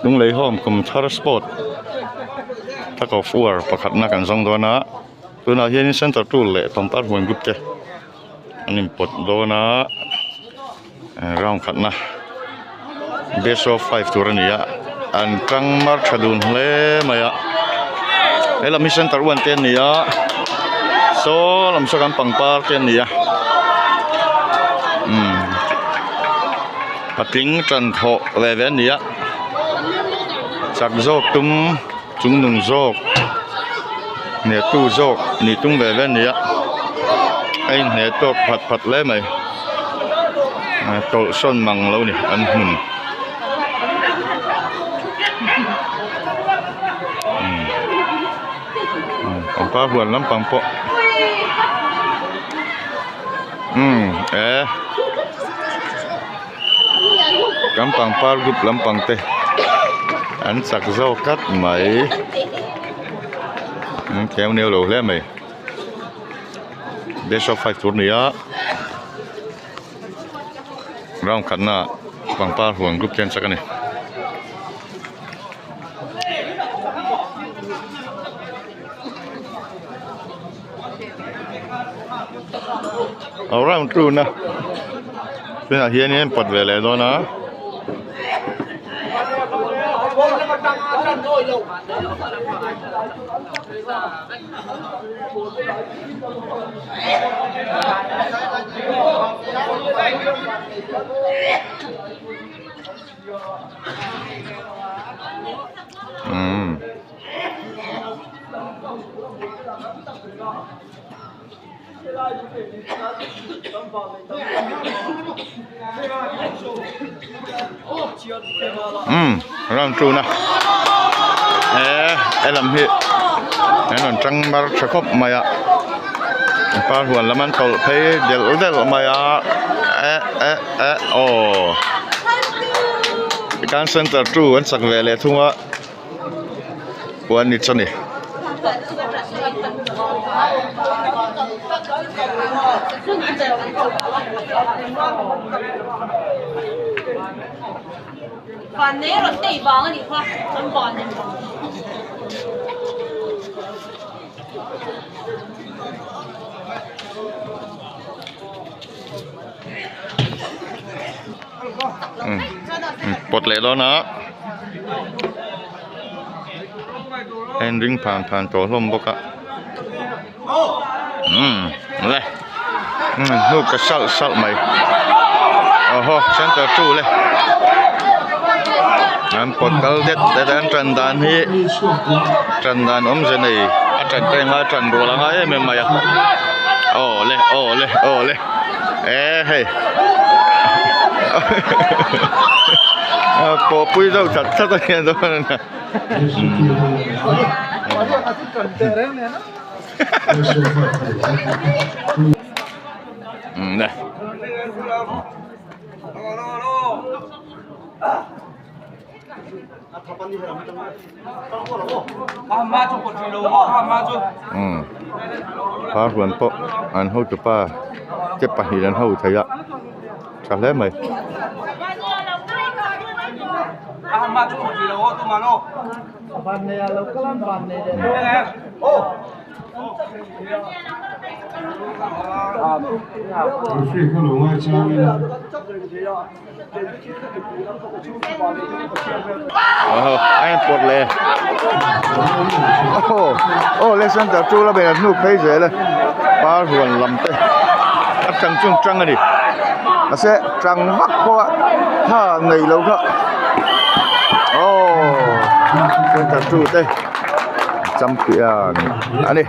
ลุงเลยห้อมคุมทาร์สปอร์ตถ้าก็ฟัวประคัดนักกันสองตัวนะตัวน่าเฮียนี่เซนเตอร์ตูเลยต้องตัดหัวกุบเจอันนี้ปดตัวนะร่างขัดนะเบสออฟ5ตัวนี้อันกลางมาร์ชดูนเลยมาลำมิเซนเตอร์วันเต็นนี่โซ่ลำสกันปังปาร์เต็นนี่ปัดทิ้งจันทร์เลเวนนี่สักโจกตุ้มจุงนุ่งโจกเนี่ยตู้โจกนี่ตุ้งเลเวนนี่ไอ้เนี่ยตัวผัดเลยไหมตัวส้นมังแล้วนี่อันหุ่นของป้าหวนลำปังโปะกำปังปารุบลำปังเตอันสักเจ้ากัดไหมแถวแนวโหลแล้วไหมเบสออฟ5ตัวนี้ร่างขันหน้าปังปาหวนกรุ๊ปเจนสักกันนี่เอาร่างตรูนะเป็นอาเฮียนี่ปัดเวลาด้วยนะร่างตรูนะลำเฮนั่นจังมาสกปมายปาหัวแล้วมันตกไปเดี๋ยวมายโอ้การเซ็นเตอร์ตรูวันสักเวลาทุ่งวันนี้ชนี่反正有地方你看，很烦的。ปลดเลยแล้วนะเอ็นริงผ่านตัวลมบกเลยลูกกระสัลไหมโอ้โหฉันจะสู้เลยนั่นปดกัลเด็ดแต่ดันจันดานที่จันดานเจนี่อาจารย์เกรงอาจารย์โบราณไม่มาโอ้เลยเฮ้ยปอปุ้ยเจ้าจัดทัดเงี้ยตัวนั้นนะเนี่ยพาหวนโปอันเขาจะป้าเจ็บปะหินเขาใช่ยะจัดแล้วไหมมาจุดที่เราตัวมาโน่บ้านเนี่ยเราก็ลั่นบ้านเนี่ยโอ้睡个龙啊，家里呢？ไอ้ปวดเลยโอ้เลสันจะจูแล้วเป็นนุ่มเพย์เลยปลาหวนลำเตะจังจังอะดิมาเสะจังวักเพราะว่าถ้าไงเราก็โอ้เลสันจะจูเตะจำเปียนอันนี้